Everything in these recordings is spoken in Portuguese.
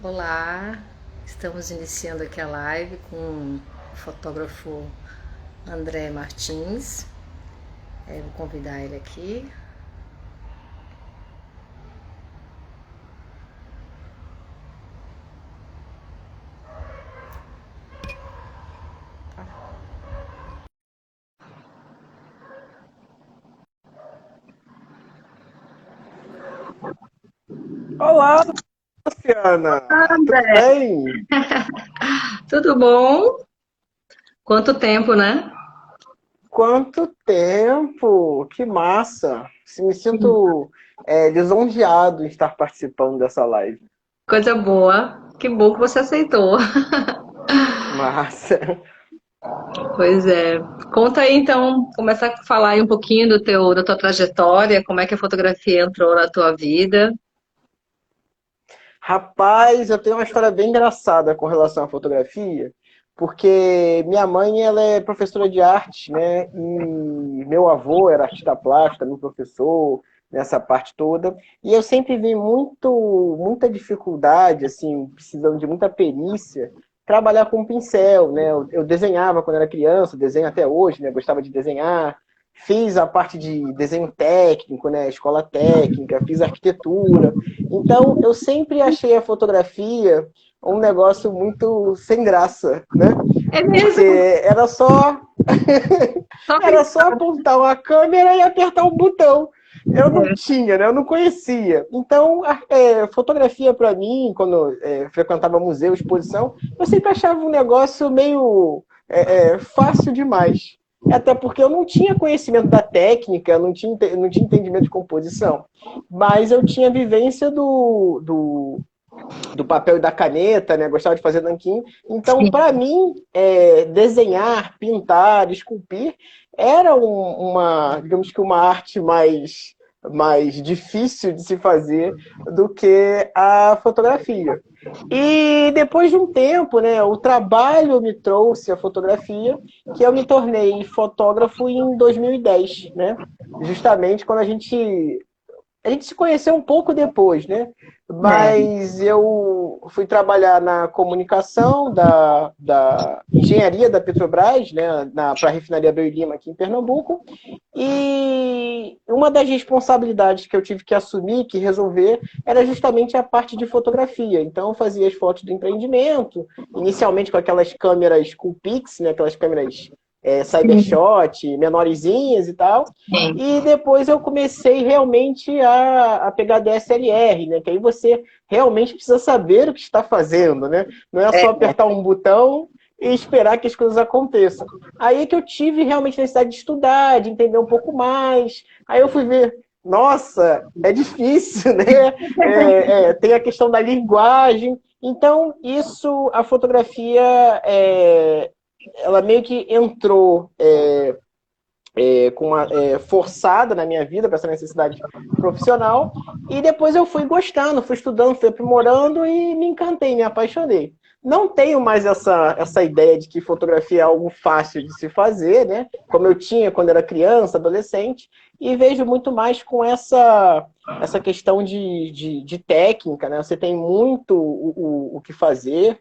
Olá, estamos iniciando aqui a live com o fotógrafo André Martins. Vou convidar ele aqui. Olá, Luciana! Tudo André, bem? tudo bom? Quanto tempo, né? Quanto tempo! Que massa! Me sinto lisonjeado em estar participando dessa live. Coisa boa. Que bom que você aceitou. Massa! Pois é. Conta aí então, começa a falar aí um pouquinho da tua trajetória, como é que a fotografia entrou na tua vida. Rapaz, eu tenho uma história bem engraçada com relação à fotografia, porque minha mãe ela é professora de arte, né? E meu avô era artista plástico, também professor nessa parte toda. E eu sempre vi muita dificuldade, assim, precisando de muita perícia, trabalhar com pincel, né? Eu desenhava quando era criança, desenho até hoje, né? Gostava de desenhar. Fiz a parte de desenho técnico, né? Escola técnica, fiz arquitetura. Então, eu sempre achei a fotografia um negócio muito sem graça, né? É Porque mesmo? era só Só era só apontar uma câmera e apertar um botão. Eu não pensar. tinha, né? Eu não conhecia. Então, fotografia para mim, quando frequentava museu, exposição, eu sempre achava um negócio meio fácil demais. Até porque eu não tinha conhecimento da técnica, não tinha entendimento de composição. Mas eu tinha vivência do papel e da caneta, né? Gostava de fazer nanquim. Então, para mim, desenhar, pintar, esculpir era digamos que uma arte mais difícil de se fazer do que a fotografia. E depois de um tempo, né, o trabalho me trouxe a fotografia, que eu me tornei fotógrafo em 2010, né? Justamente quando a gente se conheceu um pouco depois, né? É. Mas eu fui trabalhar na comunicação da engenharia da Petrobras, né? Para a refinaria Abreu e Lima aqui em Pernambuco. E uma das responsabilidades que eu tive que assumir, que resolver, era justamente a parte de fotografia. Então, eu fazia as fotos do empreendimento, inicialmente com aquelas câmeras Coolpix, né? Aquelas câmeras Cybershot, menorzinhas e tal. Sim. E depois eu comecei realmente a pegar DSLR, né? Que aí você realmente precisa saber o que está fazendo, né? Não é É. só apertar um botão e esperar que as coisas aconteçam. Aí é que eu tive realmente necessidade de estudar, de entender um pouco mais. Aí eu fui ver, nossa, é difícil, né? Tem a questão da linguagem. Então, isso, a fotografia, ela meio que entrou forçada na minha vida, para essa necessidade profissional. E depois eu fui gostando, fui estudando, fui aprimorando e me encantei, me apaixonei. Não tenho mais essa ideia de que fotografia é algo fácil de se fazer, né? Como eu tinha quando era criança, adolescente, e vejo muito mais com essa questão de técnica, né? Você tem muito o que fazer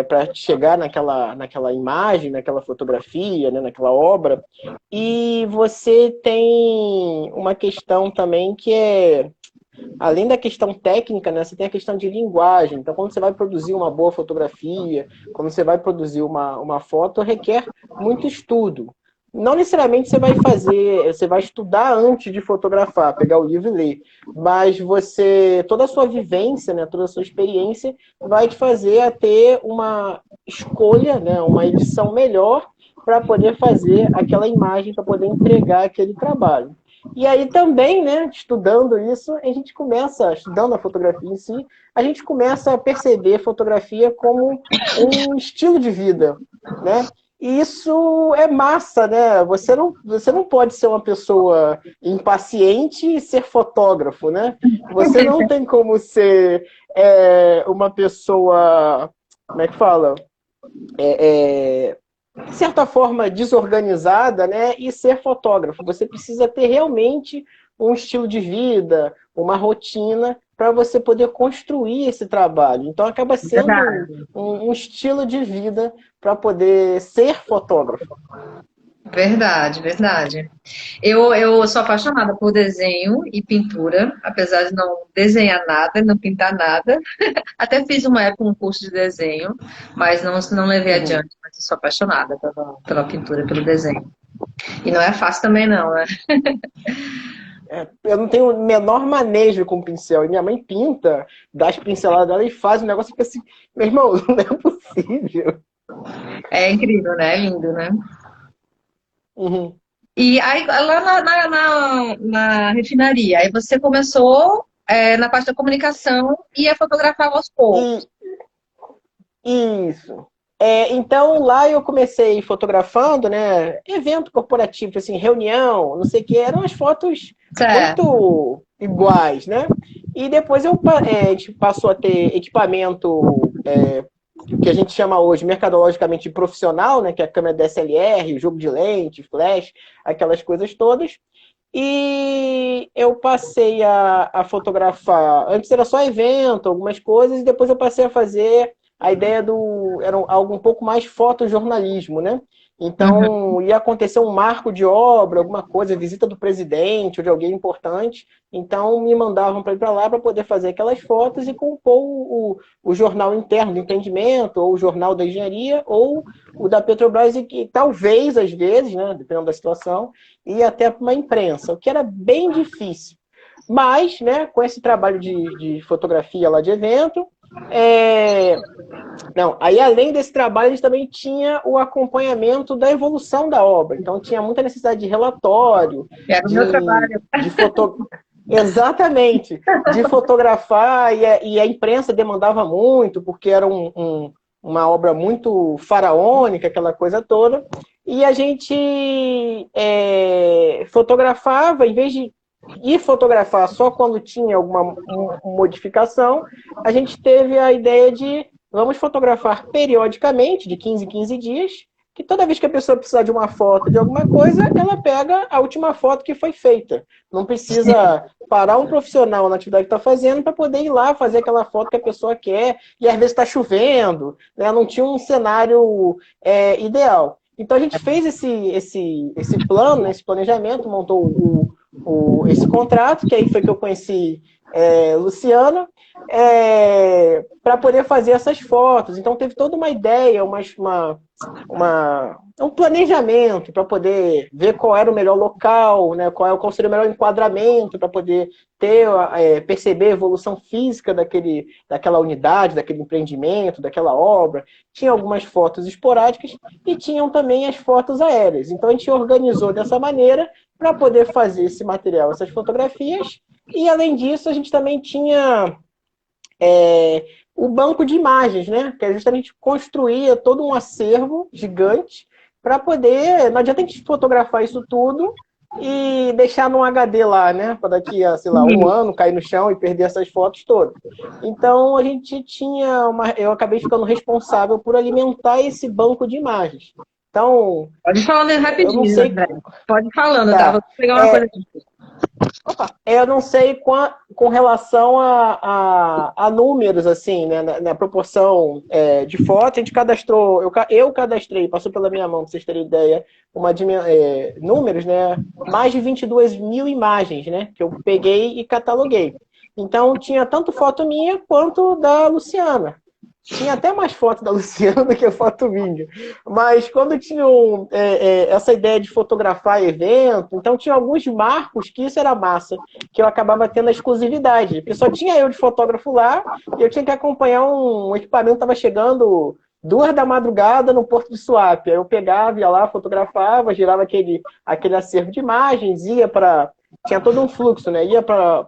para chegar naquela imagem, naquela fotografia, né? Naquela obra. E você tem uma questão também que além da questão técnica, né, você tem a questão de linguagem. Então, quando você vai produzir uma boa fotografia, quando você vai produzir uma foto, requer muito estudo. Não necessariamente você vai estudar antes de fotografar, pegar o livro e ler, mas toda a sua vivência, né, toda a sua experiência vai te fazer a ter uma escolha, né, uma edição melhor para poder fazer aquela imagem, para poder entregar aquele trabalho. E aí também, né, estudando isso, estudando a fotografia em si, a gente começa a perceber a fotografia como um estilo de vida, né? E isso é massa, né? Você não pode ser uma pessoa impaciente e ser fotógrafo, né? Você não tem como ser uma pessoa, como é que fala? De certa forma, desorganizada, né? E ser fotógrafo. Você precisa ter realmente um estilo de vida, uma rotina para você poder construir esse trabalho. Então acaba sendo Verdade. um estilo de vida para poder ser fotógrafo. Verdade, verdade. Eu sou apaixonada por desenho e pintura, apesar de não desenhar nada, não pintar nada. Até fiz uma época um curso de desenho, mas não levei Uhum. adiante. Mas eu sou apaixonada pela pintura, pelo desenho. E não é fácil também, não, né? Eu não tenho o menor manejo com pincel. E minha mãe pinta, dá as pinceladas dela e faz um negócio que fica assim, meu irmão, não é possível. É incrível, né? É lindo, né? Uhum. E aí, lá na refinaria, aí você começou na parte da comunicação e a fotografar aos poucos. E isso. Então lá eu comecei fotografando, né? Evento corporativo, assim, reunião, não sei o que, eram as fotos Certo. muito iguais, né? E depois a gente passou a ter equipamento que a gente chama hoje mercadologicamente profissional, né? Que é a câmera DSLR, o jogo de lente, flash, aquelas coisas todas. E eu passei a fotografar. Antes era só evento, algumas coisas, e depois eu passei a fazer a ideia era algo um pouco mais fotojornalismo, né? Uhum. Então, ia acontecer um marco de obra, alguma coisa, visita do presidente ou de alguém importante. Então, me mandavam para ir para lá para poder fazer aquelas fotos e compor o jornal interno do empreendimento, ou o jornal da engenharia, ou o da Petrobras, e que talvez, às vezes, né, dependendo da situação, ia até para uma imprensa, o que era bem difícil. Mas, né, com esse trabalho de fotografia lá de evento, não, aí além desse trabalho, a gente também tinha o acompanhamento da evolução da obra. Então tinha muita necessidade de relatório, Era o meu trabalho. de foto... Exatamente, de fotografar, e a imprensa demandava muito, porque era uma obra muito faraônica, aquela coisa toda. E a gente fotografava, em vez de ir fotografar só quando tinha alguma modificação, a gente teve a ideia de vamos fotografar periodicamente, de 15 em 15 dias, que toda vez que a pessoa precisar de uma foto de alguma coisa, ela pega a última foto que foi feita. Não precisa parar um profissional na atividade que está fazendo para poder ir lá fazer aquela foto que a pessoa quer, e às vezes está chovendo, né? Não tinha um cenário ideal. Então a gente fez esse plano, esse planejamento, montou esse contrato, que aí foi que eu conheci Luciana, para poder fazer essas fotos. Então teve toda uma ideia, um planejamento para poder ver qual era o melhor local, né, qual seria o melhor enquadramento para poder perceber a evolução física daquela unidade, daquele empreendimento, daquela obra. Tinha algumas fotos esporádicas e tinham também as fotos aéreas. Então a gente organizou dessa maneira para poder fazer esse material, essas fotografias. E além disso, a gente também tinha o banco de imagens, né? Que é justamente construía todo um acervo gigante para poder. Não adianta a gente fotografar isso tudo e deixar num HD lá, né? Para daqui a, sei lá, um ano cair no chão e perder essas fotos todas. Então a gente tinha eu acabei ficando responsável por alimentar esse banco de imagens. Então, Pode ir falando eu não rapidinho, sei. André. Pode ir falando, tá? Vou Tá. pegar uma coisa aqui. Eu não sei com relação a números, assim, né, na proporção de fotos, a gente cadastrou, eu cadastrei, passou pela minha mão, para vocês terem ideia, números, né, mais de 22 mil imagens, né, que eu peguei e cataloguei. Então, tinha tanto foto minha quanto da Luciana. Tinha até mais foto da Luciana do que foto minha. Mas quando tinham essa ideia de fotografar evento, então tinha alguns marcos que isso era massa, que eu acabava tendo a exclusividade. Porque só tinha eu de fotógrafo lá, e eu tinha que acompanhar um equipamento que estava chegando 2 da madrugada no Porto de Suape. Aí eu pegava, ia lá, fotografava, girava aquele acervo de imagens, ia para... Tinha todo um fluxo, né? Ia para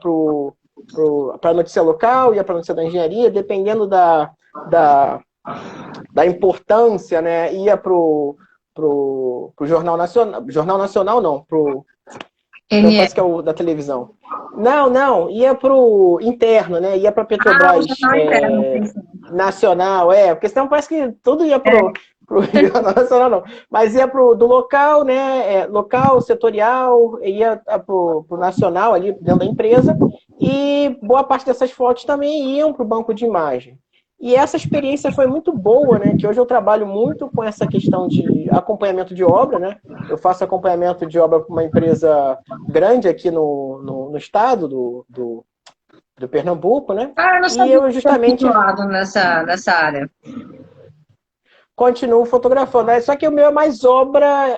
a notícia local, ia para a notícia da engenharia, dependendo da importância, né? Ia pro Jornal Nacional. Jornal Nacional não, parece que é o da televisão. Não, ia pro interno, né? Ia para Ah, o Petrobras jornal interno, sim, sim. Nacional, porque senão parece que tudo ia pro Jornal Nacional, não. Mas ia do local, né? Local, setorial, ia pro nacional ali dentro da empresa. e boa parte dessas fotos também iam para o banco de imagem. E essa experiência foi muito boa, né? Que hoje eu trabalho muito com essa questão de acompanhamento de obra, né? Eu faço acompanhamento de obra para uma empresa grande aqui no estado do Pernambuco, né? Ah, eu não E sabia eu que tinha justamente atuado nessa área. continuo fotografando, né? Só que o meu é mais obra,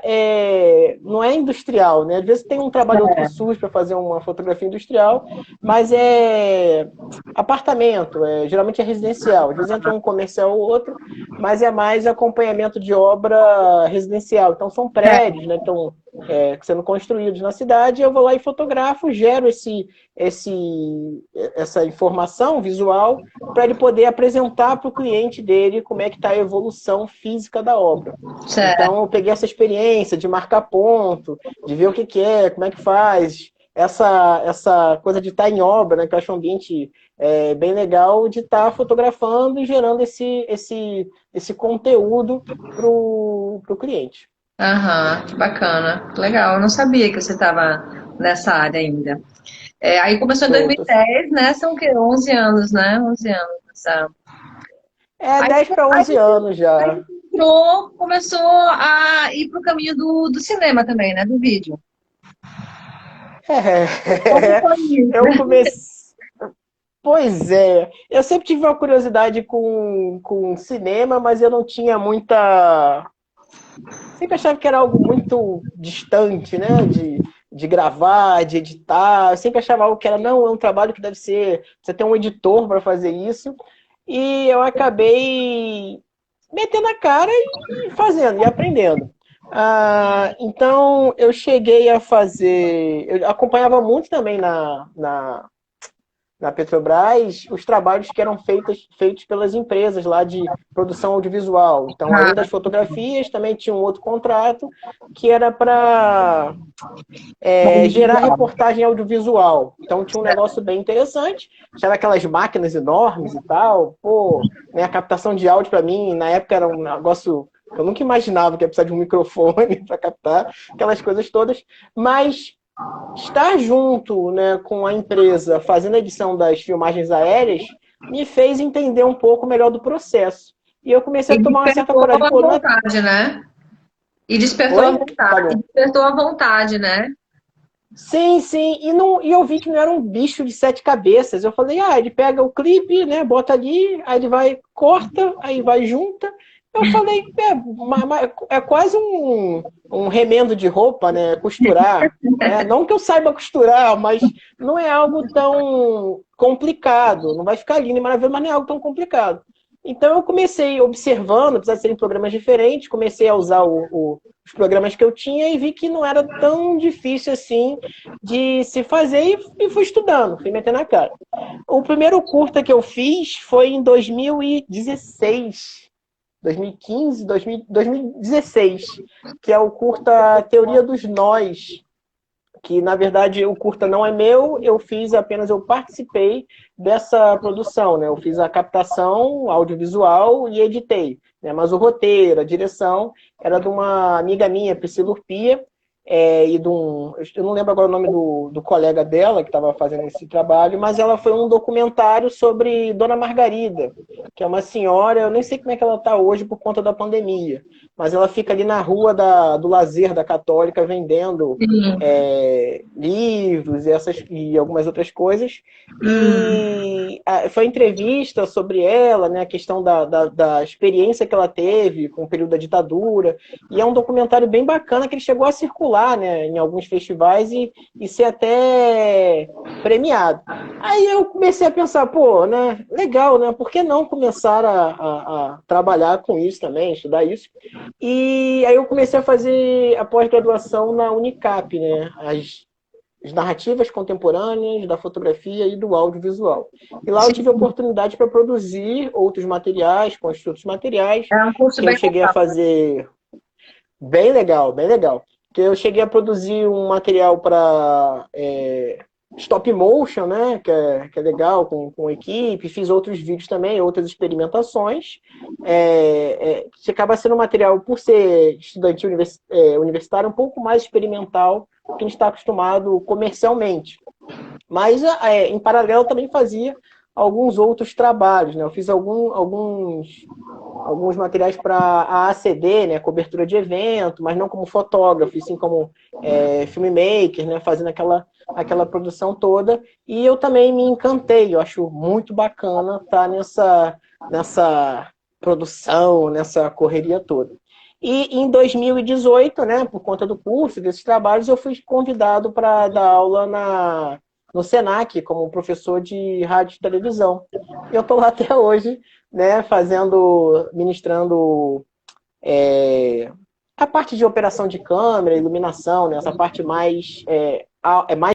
não é industrial, né? Às vezes tem um trabalho outro que surge para fazer uma fotografia industrial, mas é apartamento, geralmente é residencial. Às vezes entra um comercial ou outro, mas é mais acompanhamento de obra residencial. Então são prédios, né? Então, sendo construídos na cidade, eu vou lá e fotografo, gero essa informação visual para ele poder apresentar para o cliente dele como é que está a evolução física da obra. Certo. Então, eu peguei essa experiência de marcar ponto, de ver o que é, como é que faz, essa coisa de estar em obra, né, que eu acho um ambiente bem legal, de estar fotografando e gerando esse conteúdo para o cliente. Aham, que bacana. Legal, eu não sabia que você estava nessa área ainda. Aí começou em Tô. 2010, né? São o quê? 11 anos, né? 11 anos. Aí, 10 para aí, 11 anos aí já. entrou, começou a ir para o caminho do cinema também, né? Do vídeo. Como É, foi eu isso? comecei. Pois é, eu sempre tive uma curiosidade com cinema, mas eu não tinha muita. Sempre achava que era algo muito distante, né? De gravar, de editar. Eu sempre achava algo que era, não, é um trabalho que deve ser. Você tem um editor para fazer isso. E eu acabei metendo a cara e fazendo, e aprendendo. Então, eu cheguei a fazer. Eu acompanhava muito também na Petrobras os trabalhos que eram feitos pelas empresas lá de produção audiovisual. Então, além das fotografias, também tinha um outro contrato que era para gerar reportagem audiovisual. Então, tinha um negócio bem interessante. Tinha aquelas máquinas enormes e tal. Pô, né, a captação de áudio para mim, na época, era um negócio que eu nunca imaginava que ia precisar de um microfone para captar aquelas coisas todas. Mas estar junto, né, com a empresa fazendo a edição das filmagens aéreas me fez entender um pouco melhor do processo. E eu comecei E a tomar uma certa despertou coragem. a Pô, não é... vontade, né? E despertou a Oi? vontade. E Falhou. despertou a vontade, né? Sim, sim. E eu vi que não era um bicho de 7 cabeças. Eu falei, ele pega o clipe, né, bota ali, aí ele vai, corta, aí vai, junta. Eu falei, é quase um remendo de roupa, né? Costurar. Né? Não que eu saiba costurar, mas não é algo tão complicado. Não vai ficar lindo e maravilhoso, mas não é algo tão complicado. Então eu comecei observando, apesar de serem programas diferentes, comecei a usar os programas que eu tinha e vi que não era tão difícil assim de se fazer e fui estudando, fui metendo a cara. O primeiro curta que eu fiz foi em 2016. 2015, 2016, que é o curta Teoria dos Nós, que na verdade o curta não é meu, eu participei dessa produção, né? Eu fiz a captação audiovisual e editei, né? Mas o roteiro, a direção era de uma amiga minha, Priscila Urpia, e eu não lembro agora o nome do colega dela que estava fazendo esse trabalho, mas ela foi um documentário sobre Dona Margarida, que é uma senhora, eu nem sei como é que ela está hoje por conta da pandemia, mas ela fica ali na rua do Lazer da Católica vendendo Sim. livros e algumas outras coisas. Hum. E foi entrevista sobre ela, né, a questão da experiência que ela teve com o período da ditadura. E é um documentário bem bacana que ele chegou a circular, né, em alguns festivais e ser até premiado. Aí eu comecei a pensar, pô, né, legal, né? Por que não começar a trabalhar com isso também, estudar isso? E aí eu comecei a fazer a pós-graduação na Unicap, né? As narrativas contemporâneas da fotografia e do audiovisual. E lá eu tive a Sim, oportunidade para produzir outros materiais, construir outros materiais, é um curso que eu bem cheguei a legal. fazer bem legal, bem legal. Que eu cheguei a produzir um material para stop motion, né, que é legal, com equipe, fiz outros vídeos também, outras experimentações, que acaba sendo um material, por ser estudante universitário, um pouco mais experimental do que a gente está acostumado comercialmente. Mas, em paralelo, também fazia alguns outros trabalhos, né? Eu fiz alguns materiais para a ACD, né? Cobertura de evento, mas não como fotógrafo, e sim como filmmaker, né? Fazendo aquela produção toda. E eu também me encantei, eu acho muito bacana estar nessa produção, nessa correria toda. E em 2018, né, por conta do curso, desses trabalhos, eu fui convidado para dar aula no Senac, como professor de rádio e televisão. E eu estou lá até hoje, né, ministrando a parte de operação de câmera, iluminação, né, essa parte mais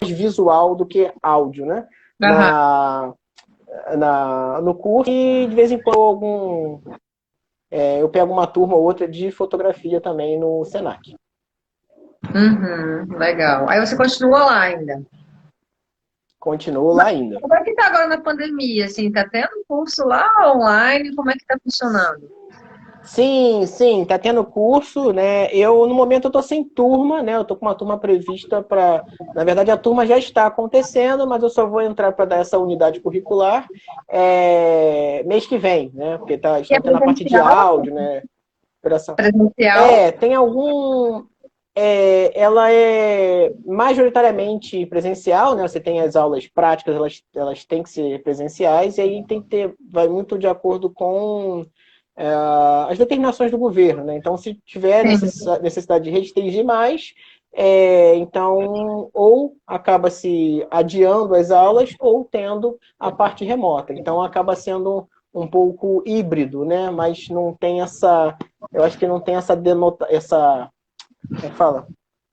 visual do que áudio, né, Aham. no curso. E de vez em quando eu pego uma turma ou outra de fotografia também no Senac. Uhum, legal. Aí você continua lá ainda. Continuo lá ainda. Como é que tá agora na pandemia? Assim, tá tendo um curso lá online? Como é que tá funcionando? Sim, sim, tá tendo curso, né? No momento, eu tô sem turma, né? Eu tô com uma turma prevista para. Na verdade, a turma já está acontecendo, mas eu só vou entrar para dar essa unidade curricular mês que vem, né? Porque E é estão tendo a parte de presencial? áudio, né? Operação. Presencial? Tem algum. Ela é majoritariamente presencial, né? Você tem as aulas práticas, elas têm que ser presenciais, e aí vai muito de acordo com as determinações do governo, né? Então, se tiver Sim. necessidade de restringir mais, então, ou acaba se adiando as aulas, ou tendo a parte remota. Então, acaba sendo um pouco híbrido, né? Mas não tem eu acho que não tem como é que fala?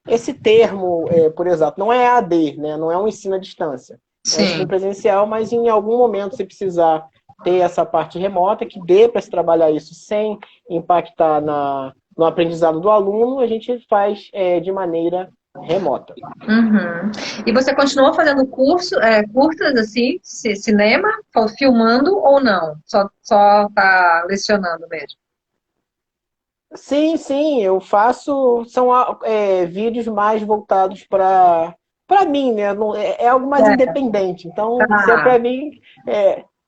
Esse termo, por exemplo, não é AD, né? Não é um ensino à distância. É um ensino Sim. presencial, mas em algum momento, se precisar ter essa parte remota, que dê para se trabalhar isso sem impactar no aprendizado do aluno, a gente faz de maneira remota. Uhum. E você continuou fazendo curtas assim, cinema, filmando ou não? Só tá lecionando mesmo? Sim, sim, eu faço. São vídeos mais voltados para mim, né? É algo mais É. independente. Então, se é Tá. para mim,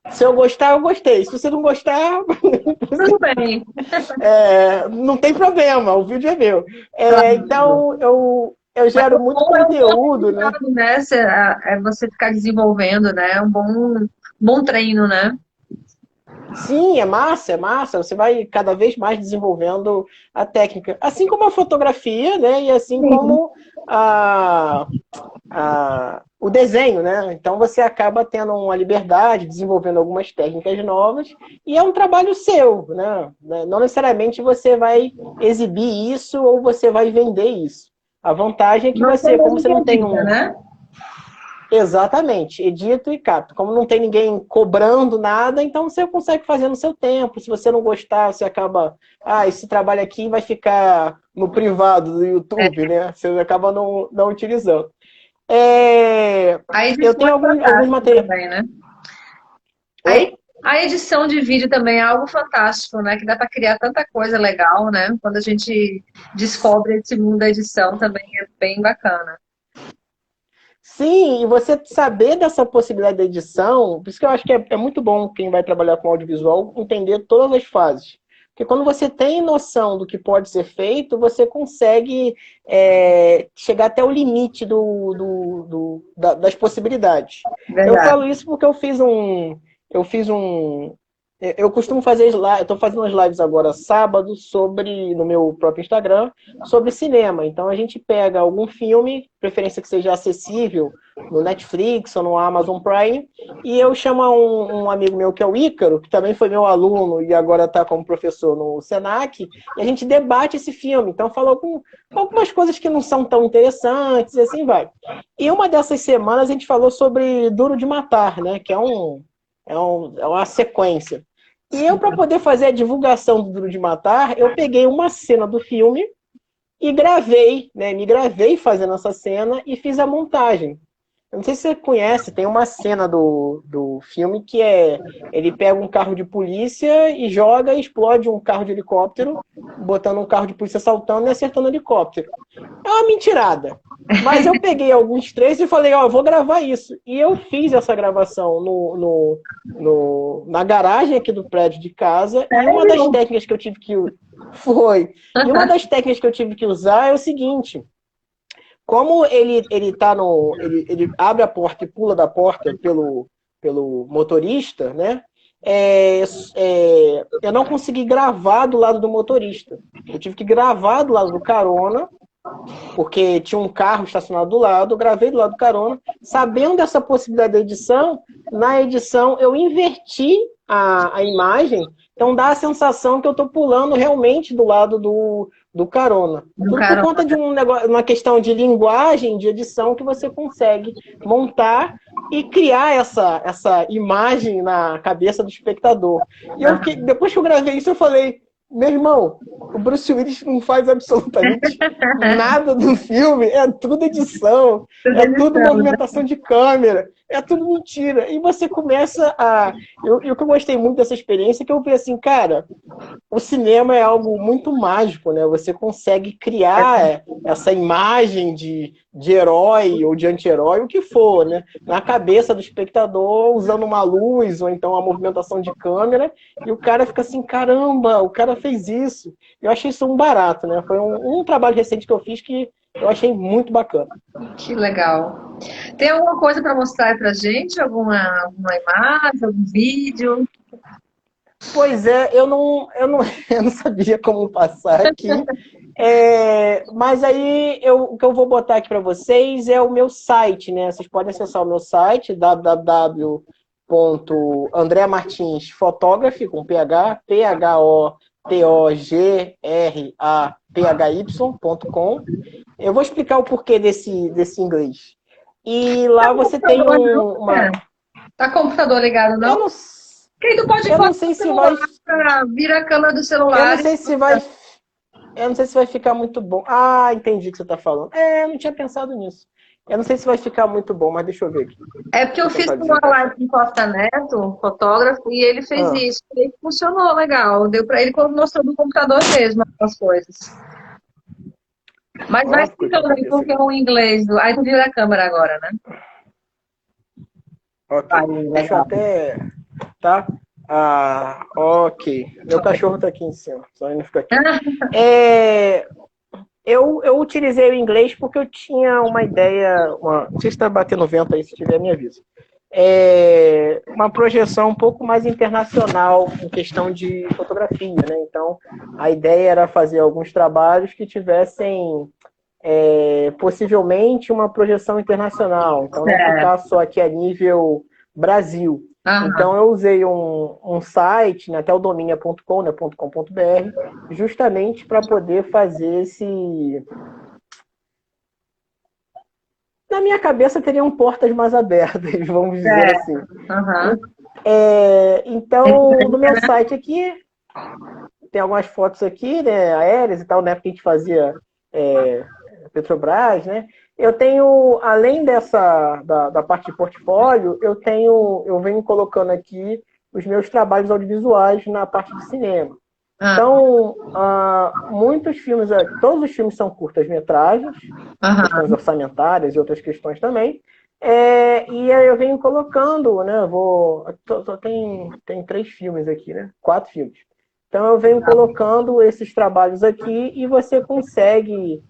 se eu gostar, eu gostei. Se você não gostar, Tudo bem. não tem problema, o vídeo é meu. Claro. Então, eu Mas gero muito é um bom conteúdo, né? aprendizado, né? É você ficar desenvolvendo, né? É um bom treino, né? Sim, é massa, é massa. Você vai cada vez mais desenvolvendo a técnica. Assim como a fotografia, né? E assim Sim. como o desenho, né? Então você acaba tendo uma liberdade, desenvolvendo algumas técnicas novas, e é um trabalho seu, né? Não necessariamente você vai exibir isso ou você vai vender isso. A vantagem é que Você você, como mesmo você que não tem edita, né? Exatamente, edito e capto. Como não tem ninguém cobrando nada, então você consegue fazer no seu tempo. Se você não gostar, você acaba. Esse trabalho aqui vai ficar no privado do YouTube, né? Você acaba não utilizando. A Eu edição tenho é alguns fantástica materiais. também, né? A, Oi? e- a edição de vídeo também é algo fantástico, né? Que dá para criar tanta coisa legal, né? Quando a gente descobre esse mundo da edição também é bem bacana. Sim, e você saber dessa possibilidade de edição, por isso que eu acho que é muito bom quem vai trabalhar com audiovisual entender todas as fases. Porque quando você tem noção do que pode ser feito, você consegue chegar até o limite das possibilidades. Eu Verdade. falo isso porque eu fiz um, eu costumo fazer lives, eu estou fazendo umas lives agora sábado no meu próprio Instagram, sobre cinema. Então a gente pega algum filme, preferência que seja acessível no Netflix ou no Amazon Prime, e eu chamo um amigo meu que é o Ícaro, que também foi meu aluno e agora está como professor no Senac, e a gente debate esse filme. Então fala algumas coisas que não são tão interessantes e assim vai. E uma dessas semanas a gente falou sobre Duro de Matar, né? Que é uma sequência. E eu, para poder fazer a divulgação do Duro de Matar, eu peguei uma cena do filme e gravei, né? Me gravei fazendo essa cena e fiz a montagem. Eu não sei se você conhece, tem uma cena do filme que ele pega um carro de polícia e joga e explode um carro de helicóptero, botando um carro de polícia saltando e acertando o helicóptero. É uma mentirada. Mas eu peguei alguns trechos e falei, ó, eu vou gravar isso. E eu fiz essa gravação na garagem aqui do prédio de casa. E uma das técnicas que eu tive que... Foi. E uma das técnicas que eu tive que usar é o seguinte... Como ele tá no. Ele abre a porta e pula da porta pelo motorista, né? Eu não consegui gravar do lado do motorista. Eu tive que gravar do lado do carona, porque tinha um carro estacionado do lado, eu gravei do lado do carona. Sabendo dessa possibilidade da edição, na edição eu inverti a imagem, então dá a sensação que eu estou pulando realmente do lado do carona. Tudo por conta de uma questão de linguagem, de edição, que você consegue montar e criar essa imagem na cabeça do espectador. E depois que eu gravei isso, eu falei, meu irmão, o Bruce Willis não faz absolutamente nada do filme, é tudo edição, é tudo movimentação de câmera, é tudo mentira. E você começa a... E o que eu gostei muito dessa experiência é que eu vi assim, cara, o cinema é algo muito mágico, né? Você consegue criar essa imagem de herói ou de anti-herói, o que for, né? Na cabeça do espectador, usando uma luz ou então uma movimentação de câmera, e o cara fica assim, caramba, o cara fez isso. Eu achei isso um barato, né? Foi um trabalho recente que eu fiz que eu achei muito bacana. Que legal. Tem alguma coisa para mostrar pra gente? Alguma imagem, algum vídeo? Pois é, eu não sabia como passar aqui. Mas aí o que eu vou botar aqui para vocês é o meu site, né? Vocês podem acessar o meu site, www.andreamartinsphotography, com PH, photography.com. Eu vou explicar o porquê desse inglês. E lá você tem uma... Tá com o computador ligado, não? Quem tu pode não sei se vai... Vira a câmera do celular. Eu não sei se vai ficar muito bom. Ah, entendi o que você está falando. Eu não tinha pensado nisso. Eu não sei se vai ficar muito bom, mas deixa eu ver aqui. É porque eu fiz uma live com o Costa Neto, um fotógrafo, e ele fez isso. E funcionou legal. Deu para ele mostrou no computador mesmo as coisas. Mas vai ficando aí, porque é um inglês. Aí tu vira a câmera agora, né? Ok. Deixa eu até... Tá? Ok. Meu cachorro tá aqui em cima, só ele não fica aqui. Eu utilizei o inglês porque eu tinha uma ideia... Não sei se está batendo vento aí, se tiver, me avisa. Uma projeção um pouco mais internacional em questão de fotografia, né? Então, a ideia era fazer alguns trabalhos que tivessem possivelmente uma projeção internacional. Então, não ficar só aqui a nível Brasil. Então, eu usei um site, né, até o domínio.com, né, .com.br, justamente para poder fazer esse... Na minha cabeça, teriam portas mais abertas, vamos dizer assim. Então, no meu site aqui, tem algumas fotos aqui, né, aéreas e tal, na época que a gente fazia Petrobras, né? Eu tenho, além da parte de portfólio, eu venho colocando aqui os meus trabalhos audiovisuais na parte de cinema. Então, muitos filmes, todos os filmes são curtas-metragens, questões orçamentárias e outras questões também. E aí eu venho colocando, né? Tem 3 filmes aqui, né? 4 filmes. Então eu venho colocando esses trabalhos aqui e você consegue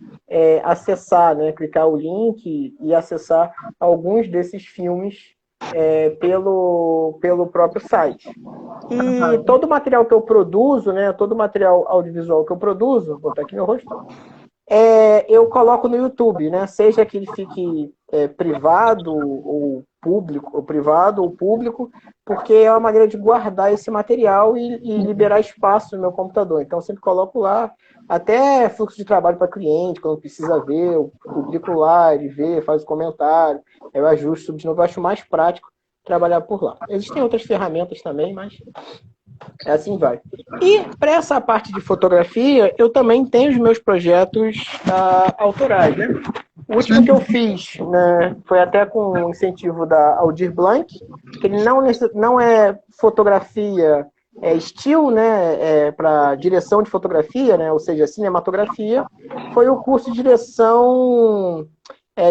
acessar, né? Clicar o link e acessar alguns desses filmes pelo próprio site. E todo o material que eu produzo, né? Todo o material audiovisual que eu produzo, vou botar aqui meu rosto, eu coloco no YouTube, né? Seja que ele fique privado ou público, ou privado ou público, porque é uma maneira de guardar esse material e liberar espaço no meu computador. Então, eu sempre coloco lá, até fluxo de trabalho para cliente, quando precisa ver, eu publico lá, ele vê, faz o comentário, eu ajusto, de novo, eu acho mais prático trabalhar por lá. Existem outras ferramentas também, mas Assim vai. E para essa parte de fotografia, eu também tenho os meus projetos autorais, né? O último que eu fiz, né, foi até com o incentivo da Aldir Blanc, que ele não é fotografia, é estilo, né, para direção de fotografia, né, ou seja, cinematografia. Foi o curso de direção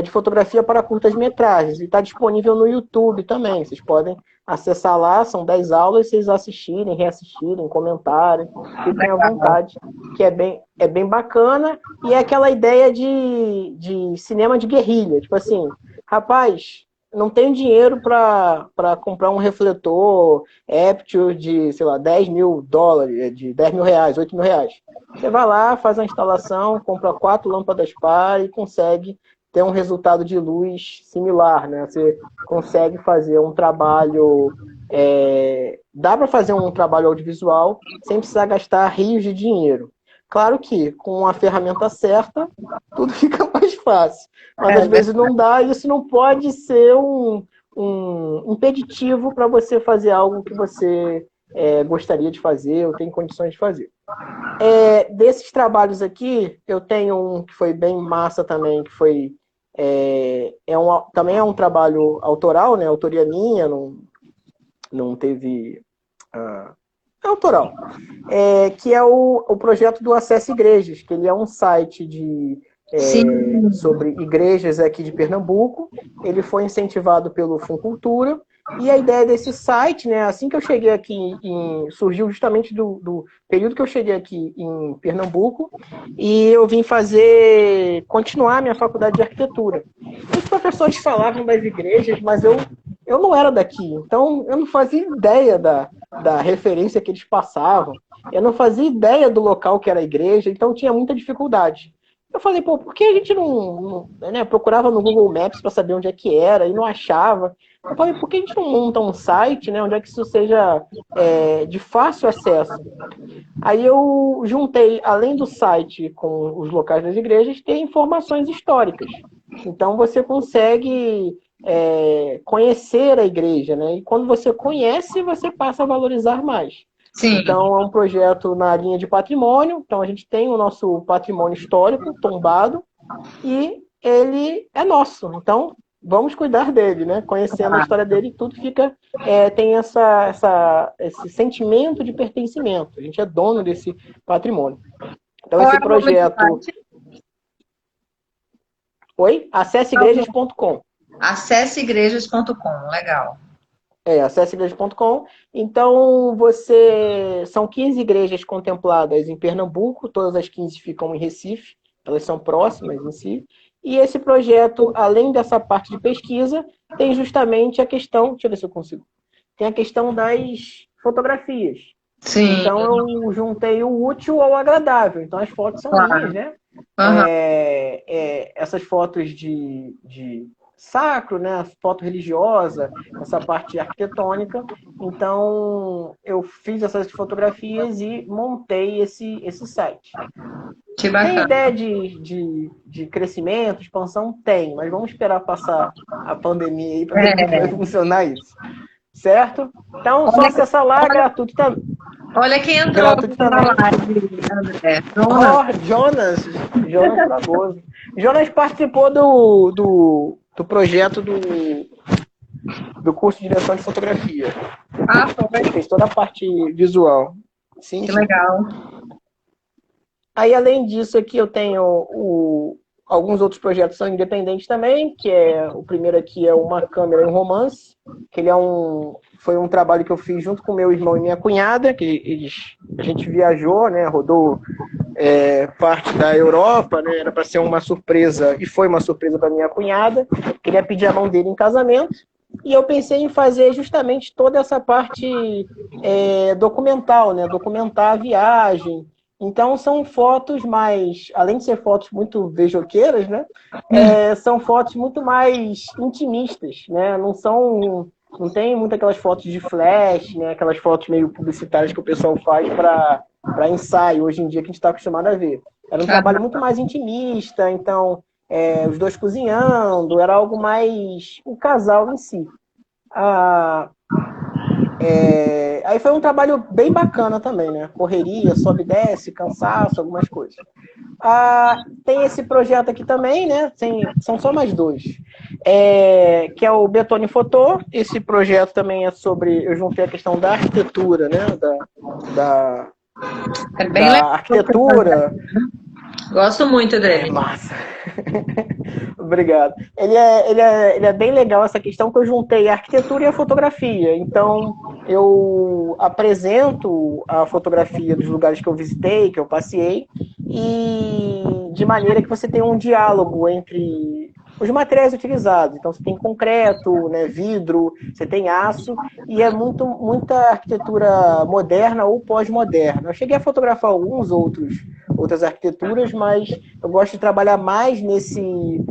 de fotografia para curtas-metragens. E está disponível no YouTube também. Vocês podem acessar lá, são 10 aulas, vocês assistirem, reassistirem, comentarem, fiquem à vontade, que é bem bacana, e é aquela ideia de cinema de guerrilha, tipo assim, rapaz, não tenho dinheiro para comprar um refletor Aperture de, sei lá, US$ 10.000, de US$ 10.000, R$ 8.000. Você vai lá, faz a instalação, compra 4 lâmpadas par e consegue ter um resultado de luz similar, né? Você consegue fazer um trabalho... dá para fazer um trabalho audiovisual sem precisar gastar rios de dinheiro. Claro que, com a ferramenta certa, tudo fica mais fácil. Mas, às vezes, não dá, e isso não pode ser um impeditivo para você fazer algo que você gostaria de fazer ou tem condições de fazer. Desses trabalhos aqui, eu tenho um que foi bem massa também, que foi também é um trabalho autoral, né? Autoria minha, não teve... é autoral. Que é o projeto do Acesse Igrejas, que ele é um site Sim. sobre igrejas aqui de Pernambuco. Ele foi incentivado pelo Funcultura. E a ideia desse site, né, assim que eu cheguei aqui, surgiu justamente do período que eu cheguei aqui em Pernambuco, e eu vim continuar minha faculdade de arquitetura. Os professores falavam das igrejas, mas eu não era daqui, então eu não fazia ideia da referência que eles passavam, eu não fazia ideia do local que era a igreja, então tinha muita dificuldade. Eu falei, pô, por que a gente não né, procurava no Google Maps para saber onde é que era e não achava? Eu falei, por que a gente não monta um site, né, onde é que isso seja de fácil acesso? Aí eu juntei, além do site com os locais das igrejas, tem informações históricas. Então você consegue conhecer a igreja, né? E quando você conhece, você passa a valorizar mais. Sim. Então, é um projeto na linha de patrimônio. Então, a gente tem o nosso patrimônio histórico tombado e ele é nosso. Então, vamos cuidar dele, né? Conhecendo a história dele, tudo fica... tem esse sentimento de pertencimento. A gente é dono desse patrimônio. Então, Qual é esse o nome do projeto... site? Oi? Acesseigrejas.com. Acesseigrejas.com, legal. Acesseigrejas.com. Então, são 15 igrejas contempladas em Pernambuco, todas as 15 ficam em Recife, elas são próximas em si. E esse projeto, além dessa parte de pesquisa, tem justamente a questão, deixa eu ver se eu consigo, tem a questão das fotografias. Sim, Então, eu juntei o útil ao agradável. Então, as fotos são minhas, claro. né? Aham. Essas fotos de sacro, né? Foto religiosa, essa parte arquitetônica. Então, eu fiz essas fotografias e montei esse site. Que Tem bacana. ideia de crescimento, expansão? Tem, mas vamos esperar passar a pandemia aí para ver como é que vai É. funcionar isso. Certo? Então, só Olha, acessar lá, olha, gratuitamente. olha quem entrou na Gratuitamente. live, André. Jonas. Oh, Jonas Fragoso. Jonas participou do projeto do curso de direção de fotografia. Ah, Ele foi. fez toda a parte visual. Sim, Que sim. legal. Aí, além disso, aqui eu tenho alguns outros projetos que são independentes também, que o primeiro aqui é uma câmera em romance, que foi um trabalho que eu fiz junto com meu irmão e minha cunhada, que a gente viajou, né, rodou parte da Europa, né, era para ser uma surpresa, e foi uma surpresa para minha cunhada, queria pedir a mão dele em casamento, e eu pensei em fazer justamente toda essa parte documental, né, documentar a viagem. Então são fotos mais, além de ser fotos muito beijoqueiras, né, são fotos muito mais intimistas, né, não tem muito aquelas fotos de flash, né, aquelas fotos meio publicitárias que o pessoal faz para ensaio, hoje em dia, que a gente está acostumado a ver. Era um trabalho muito mais intimista, então, os dois cozinhando, era algo mais o casal em si. A Aí foi um trabalho bem bacana também, né? Correria, sobe e desce, cansaço, algumas coisas. Tem esse projeto aqui também, né? São só mais dois. Que é o Betone Fotô. Esse projeto também é sobre... Eu juntei a questão da arquitetura, né? Da, É bem legal. da arquitetura. Gosto muito dele. Massa. Obrigado. Ele é bem legal essa questão que eu juntei a arquitetura e a fotografia. Então, eu apresento a fotografia dos lugares que eu visitei, que eu passei, e de maneira que você tem um diálogo entre os materiais utilizados. Então, você tem concreto, né, vidro, você tem aço, e é muita arquitetura moderna ou pós-moderna. Eu cheguei a fotografar outras arquiteturas, mas eu gosto de trabalhar mais nesses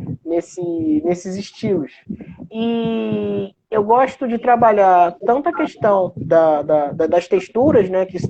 estilos. E eu gosto de trabalhar tanto a questão das texturas, né, que isso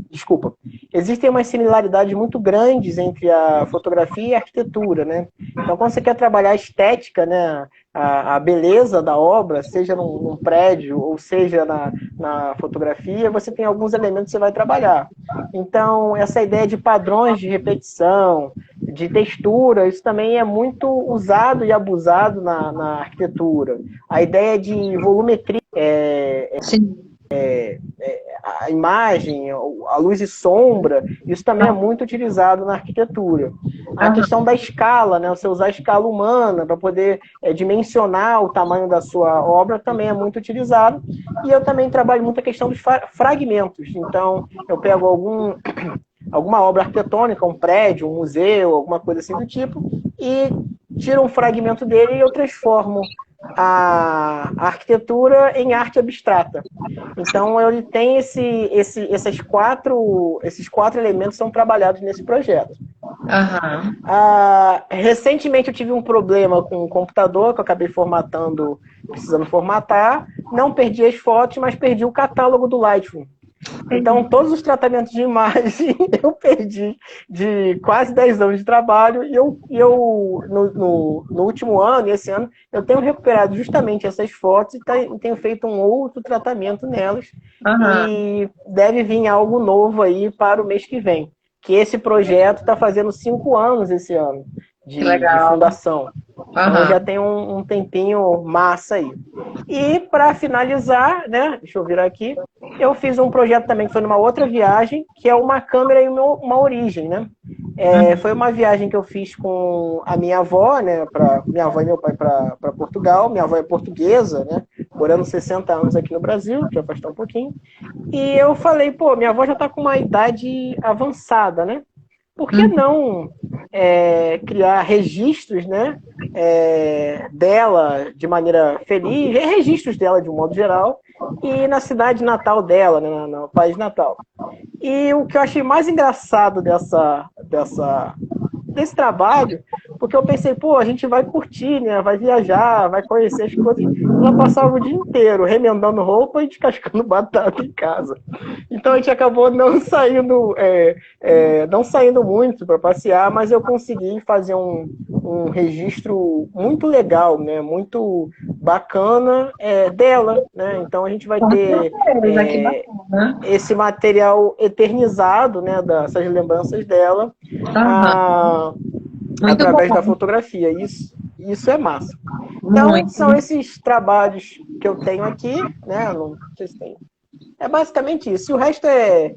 desculpa, existem umas similaridades muito grandes entre a fotografia e a arquitetura, né? Então, quando você quer trabalhar a estética, né, a beleza da obra, seja num prédio ou seja na fotografia, você tem alguns elementos que você vai trabalhar. Então, essa ideia de padrões de repetição, de textura, isso também é muito usado e abusado na arquitetura. A ideia de volumetria, Sim. a imagem, a luz e sombra, isso também é muito utilizado na arquitetura. A questão da escala, né? Você usar a escala humana para poder dimensionar o tamanho da sua obra também é muito utilizado. E eu também trabalho muito a questão dos fragmentos. Então, eu pego alguma obra arquitetônica, um prédio, um museu, alguma coisa assim do tipo, e tiro um fragmento dele e eu transformo a arquitetura em arte abstrata. Então, ele tem esses quatro elementos são trabalhados nesse projeto. Uhum. Recentemente eu tive um problema com o computador, que eu acabei precisando formatar. Não perdi as fotos, mas perdi o catálogo do Lightroom. Então, todos os tratamentos de imagem eu perdi de quase 10 anos de trabalho e eu no último ano, e esse ano, eu tenho recuperado justamente essas fotos e tenho feito um outro tratamento nelas. E deve vir algo novo aí para o mês que vem. Que esse projeto está fazendo 5 anos esse ano de fundação. Então já tem um tempinho massa aí. E para finalizar, né, deixa eu virar aqui, eu fiz um projeto também que foi numa outra viagem, que é uma câmera e uma origem, né? Foi uma viagem que eu fiz com a minha avó, né, minha avó e meu pai para Portugal. Minha avó é portuguesa, né, morando 60 anos aqui no Brasil, já faz um pouquinho. E eu falei, pô, minha avó já está com uma idade avançada, né? Por que não criar registros, né, dela de maneira feliz, registros dela de um modo geral, e na cidade natal dela, né, no país natal. E o que eu achei mais engraçado desse trabalho, porque eu pensei, pô, a gente vai curtir, né? Vai viajar, vai conhecer as coisas. Ela passava o dia inteiro remendando roupa e descascando batata em casa. Então a gente acabou não saindo muito para passear, mas eu consegui fazer um registro muito legal, né? Muito bacana dela, né? Então a gente vai ter esse material eternizado, né? Dessas lembranças dela. Através da fotografia. Isso é massa. Então, são esses trabalhos que eu tenho aqui, né? Não sei se tem. É basicamente isso. E o resto é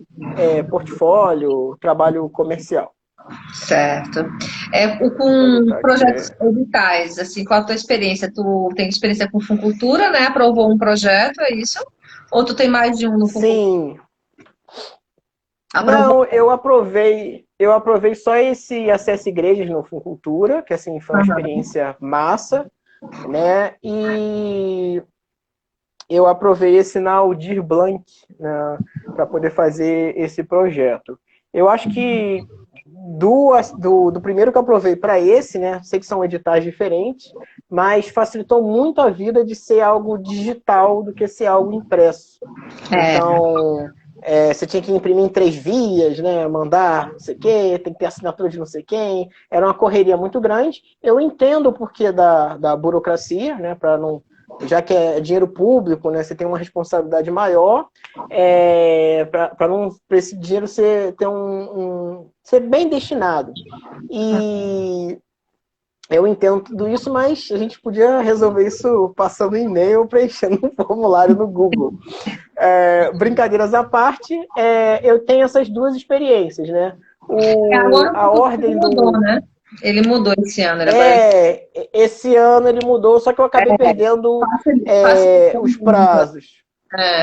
portfólio, trabalho comercial. Certo. Com projetos editais, assim, qual a tua experiência? Tu tem experiência com Funcultura, né? Aprovou um projeto, é isso? Ou tu tem mais de um no Funcultura? Sim. Não, eu aprovei só esse Acesso Igrejas no Funcultura, que assim foi uma experiência massa, né? E eu aprovei esse na Aldir Blanc, né, para poder fazer esse projeto. Eu acho que do primeiro que eu aprovei para esse, né? Sei que são editais diferentes, mas facilitou muito a vida de ser algo digital do que ser algo impresso. Então, você tinha que imprimir em 3 vias, né? Mandar não sei o quê, tem que ter assinatura de não sei quem. Era uma correria muito grande. Eu entendo o porquê da burocracia, né? Para já que é dinheiro público, né, você tem uma responsabilidade maior, para esse dinheiro ser bem destinado. E eu entendo tudo isso, mas a gente podia resolver isso passando um e-mail, preenchendo um formulário no Google. Brincadeiras à parte, eu tenho essas duas experiências, né? Agora A o ordem mudou, do... né? Ele mudou esse ano, ele agora Esse ano ele mudou, só que eu acabei perdendo facilitou os muito. prazos.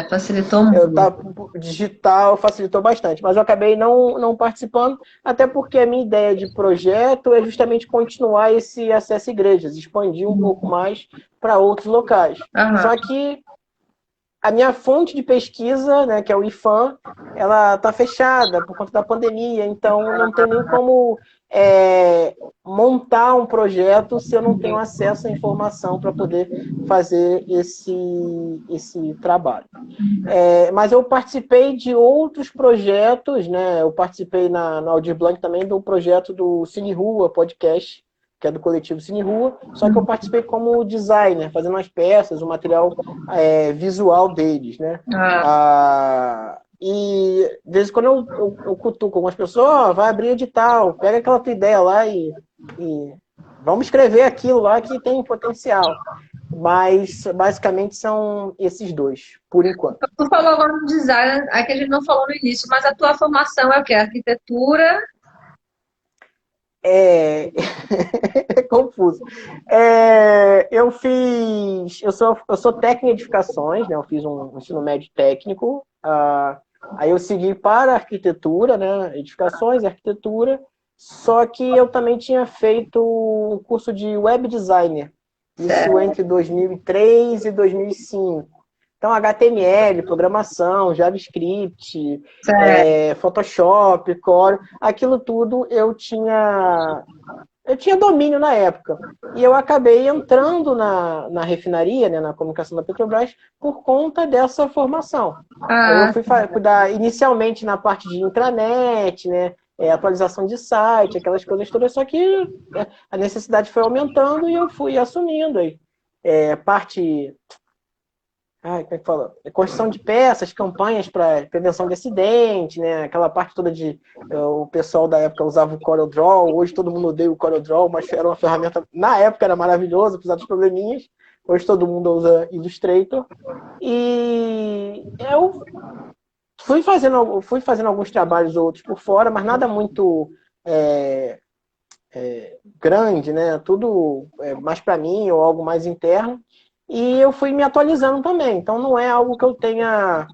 Facilitou muito. Digital facilitou bastante, mas eu acabei não participando, até porque a minha ideia de projeto é justamente continuar esse acesso a igrejas, expandir um pouco mais para outros locais. Aham. Só que a minha fonte de pesquisa, né, que é o IFAM, ela está fechada por conta da pandemia, então não tem nem como montar um projeto se eu não tenho acesso à informação para poder fazer esse trabalho. Mas eu participei de outros projetos, né? Eu participei na Aldir Blanc também do projeto do Cine Rua Podcast, que é do coletivo Cine Rua, só que eu participei como designer, fazendo as peças, o material visual deles, né? E de vez em quando eu cutuco algumas pessoas, vai abrir edital, pega aquela tua ideia lá e vamos escrever aquilo lá que tem potencial. Mas basicamente são esses dois, por enquanto. Tu falou agora no design, aí que a gente não falou no início, mas a tua formação é o quê? Arquitetura? É confuso. Eu sou técnico em edificações, né? Eu fiz um ensino médio técnico. Aí eu segui para arquitetura, né? Edificações, arquitetura. Só que eu também tinha feito um curso de web designer. Isso Certo. entre 2003 e 2005. Então, HTML, programação, JavaScript, Certo. Photoshop, Corel, aquilo tudo eu tinha domínio na época. E eu acabei entrando na refinaria, né, na comunicação da Petrobras, por conta dessa formação. Aí eu fui cuidar inicialmente na parte de intranet, né, atualização de site, aquelas coisas todas, só que a necessidade foi aumentando e eu fui assumindo aí. Parte... como é que fala? Construção de peças, campanhas para prevenção de acidente, né? Aquela parte toda de... o pessoal da época usava o CorelDRAW, hoje todo mundo odeia o CorelDRAW, mas era uma ferramenta... Na época era maravilhosa, apesar dos probleminhas. Hoje todo mundo usa Illustrator. E eu fui fazendo alguns trabalhos outros por fora, mas nada muito grande, né? Tudo mais para mim ou algo mais interno. E eu fui me atualizando também. Então não é algo que eu tenha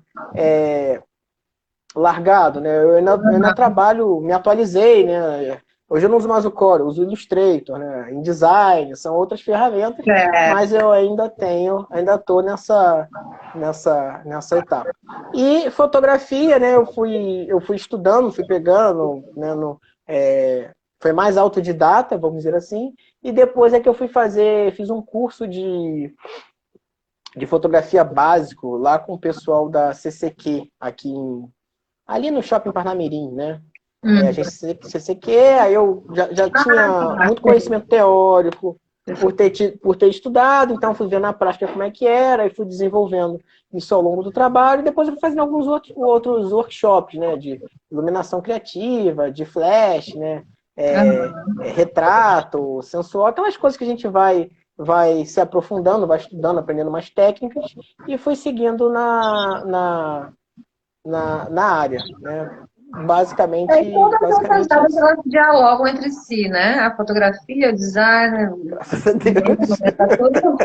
largado, né? Eu ainda trabalho, me atualizei, né? Hoje eu não uso mais o Corel, eu uso o Illustrator, né? InDesign, são outras ferramentas, mas eu ainda estou nessa etapa. E fotografia, né? Eu fui estudando, fui pegando, né? Foi mais autodidata, vamos dizer assim, e depois é que eu fiz um curso de fotografia básico lá com o pessoal da CCQ, ali no Shopping Parnamirim, né? A gente CCQ, aí eu já tinha muito conhecimento teórico por ter estudado, então fui ver na prática como é que era, e fui desenvolvendo isso ao longo do trabalho, e depois eu fui fazendo alguns outros workshops, né? De iluminação criativa, de flash, né? Retrato, sensual, aquelas coisas que a gente vai se aprofundando, vai estudando, aprendendo mais técnicas, e fui seguindo na área, né? Basicamente Todas as áreas isso. elas dialogam entre si, né? A fotografia, o design, Graças a Deus. tá tudo...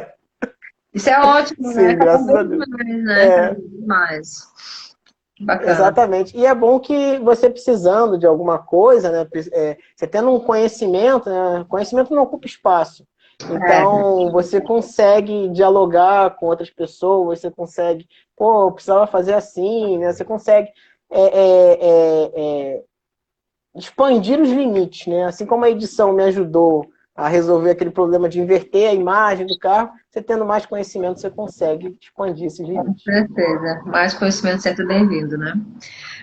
Isso é ótimo, né? Sim, Cada graças a vez Deus. mais, né? Cada vez mais. Bacana. Exatamente. E é bom que você precisando de alguma coisa, né? Você tendo um conhecimento, né? Conhecimento não ocupa espaço. Então, você consegue dialogar com outras pessoas, você consegue, eu precisava fazer assim, né? Você consegue expandir os limites, né? Assim como a edição me ajudou a resolver aquele problema de inverter a imagem do carro, você tendo mais conhecimento, você consegue expandir esses Com limites. certeza. Mais conhecimento sempre bem-vindo, né?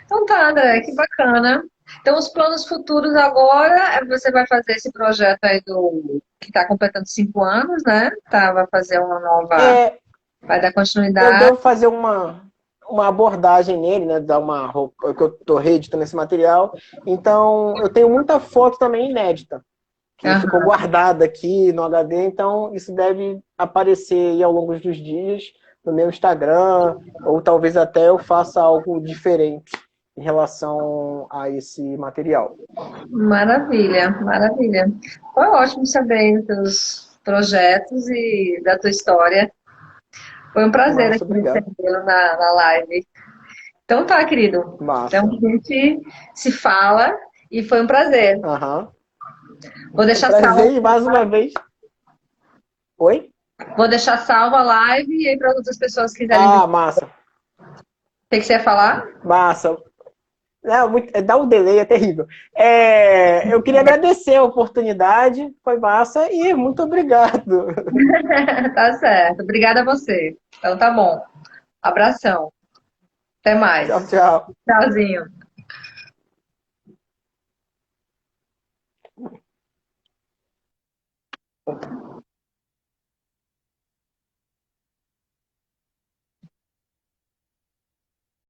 Então tá, André, que bacana. Então, os planos futuros agora, você vai fazer esse projeto aí do que está completando 5 anos, né? Tá, vai fazer uma nova, É, vai dar eu continuidade. devo fazer uma abordagem nele, né? Dar uma roupa, que eu estou reeditando esse material. Então, eu tenho muita foto também inédita, que ficou Aham. guardada aqui no HD, então isso deve aparecer aí ao longo dos dias no meu Instagram, ou talvez até eu faça algo diferente em relação a esse material. Maravilha, maravilha. Foi ótimo saber dos teus projetos e da tua história. Foi um prazer Massa, aqui obrigado. recebê-lo na live. Então tá, querido. Então Massa. a gente se fala e foi um prazer. Aham. Vou Um deixar prazer salvo, e mais uma vez. Oi? vou deixar salva a live e aí para outras pessoas que quiserem ver. Ah, O massa. que que você ia falar? Massa. Não, dá um delay, é terrível. Eu queria agradecer a oportunidade, foi massa e muito obrigado. Tá certo. Obrigada a você. Então tá bom. Abração. Até Tchau, mais. tchau. Tchauzinho.